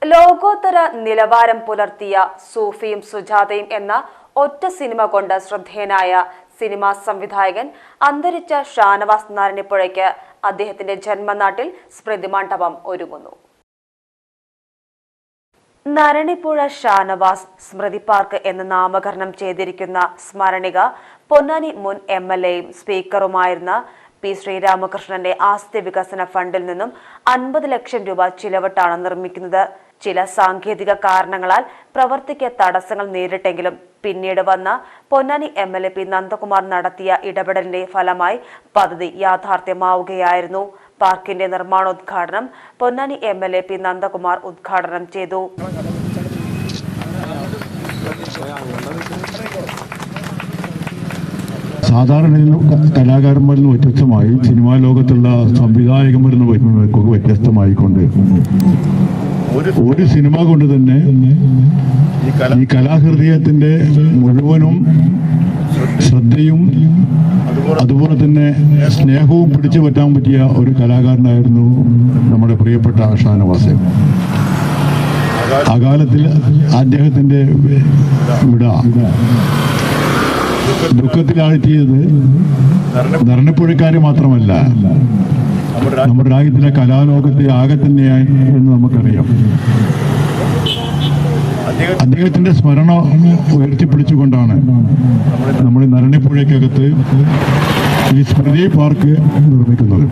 ലോകോത്തര നിലവാരം പുലർത്തിയ സൂഫിയും സുജാതയും എന്ന ഒറ്റ സിനിമ കൊണ്ട് ശ്രദ്ധേയനായ സിനിമാ സംവിധായകൻ അന്തരിച്ച ഷാനവാസ് നാരായണപ്പുഴയ്ക്ക് അദ്ദേഹത്തിന്റെ ജന്മനാട്ടിൽ സ്മൃതിമണ്ഡപം ഒരുങ്ങുന്നു. നാരായണപ്പുഴ ഷാനവാസ് സ്മൃതി പാർക്ക് എന്ന് നാമകരണം ചെയ്തിരിക്കുന്ന സ്മരണിക പൊന്നാനി മുൻ MLA-യും സ്പീക്കറുമായിരുന്ന പി. ശ്രീരാമകൃഷ്ണന്റെ ആസ്തി വികസന ഫണ്ടിൽ നിന്നും 50 ലക്ഷം രൂപ ചിലവിട്ടാണ് നിർമ്മിക്കുന്നത്. ചില സാങ്കേതിക കാരണങ്ങളാൽ പ്രവൃത്തിക്ക് തടസ്സങ്ങൾ നേരിട്ടെങ്കിലും പിന്നീട് വന്ന പൊന്നാനി MLA പി. നന്ദകുമാർ നടത്തിയ ഇടപെടലിന്റെ ഫലമായി പദ്ധതി യാഥാർത്ഥ്യമാവുകയായിരുന്നു. പാർക്കിന്റെ നിർമ്മാണോദ്ഘാടനം പൊന്നാനി MLA പി. നന്ദകുമാർ ഉദ്ഘാടനം ചെയ്തു. സാധാരണ കലാകാരന്മാരിൽ നിന്ന് വ്യത്യസ്തമായി സിനിമാ ലോകത്തുള്ള സംവിധായകന്മാരിൽ നിന്ന് വ്യത്യസ്തമായിക്കൊണ്ട് ഒരു സിനിമ കൊണ്ട് തന്നെ ഈ കലാഹൃദയത്തിന്റെ മുഴുവനും ശ്രദ്ധയും അതുപോലെ തന്നെ സ്നേഹവും പിടിച്ചു പറ്റാൻ പറ്റിയ ഒരു കലാകാരനായിരുന്നു നമ്മുടെ പ്രിയപ്പെട്ട ഷാനവാസ്. അകാലത്തിൽ അദ്ദേഹത്തിന്റെ വിട ദുഃഖത്തിലാഴ്ത്തിയത് നാരായണപ്പുഴക്കാരെ മാത്രമല്ല, നമ്മുടെ രാജ്യത്തിലെ കലാലോകത്തെ ആകെ തന്നെയായി എന്ന് നമുക്കറിയാം. അദ്ദേഹത്തിന്റെ സ്മരണ ഉയർത്തിപ്പിടിച്ചുകൊണ്ടാണ് നമ്മൾ നാരായണപ്പുഴയ്ക്കകത്ത് ഈ സ്മൃതി പാർക്ക് നിർമ്മിക്കുന്നത്.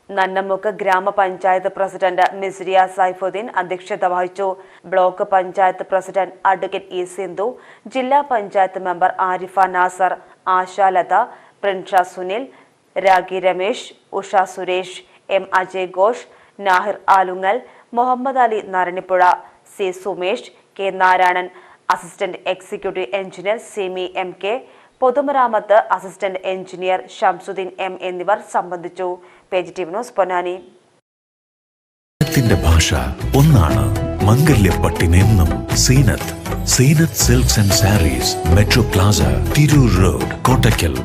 നന്നമുക്ക് ഗ്രാമപഞ്ചായത്ത് പ്രസിഡന്റ് മിസ്രിയ സൈഫുദ്ദീൻ അധ്യക്ഷത വഹിച്ചു. Block panchayat president advocate E. Sindhu, ജില്ലാ panchayat member Arifa Nasar, Ashalatha, Prinsha Sunil, Ragi Ramesh, Usha Suresh, M. Ajay Ghosh, Nahir Alungal, Muhammad Ali Narayanappuzha, C. Sumesh, K. Narayanan, assistant executive engineer Simi MK, പൊതുമരാമത്ത് അസിസ്റ്റന്റ് എഞ്ചിനീയർ ഷംസുദ്ദീൻ M എന്നിവർ സംബന്ധിച്ചു. Page TV news Ponnani. ഭാഷ ഒന്നാണ്, മംഗല്യപ്പട്ടിനെന്നും Seenath silks and sarees, metro plaza, Tirur road, Kottakkal.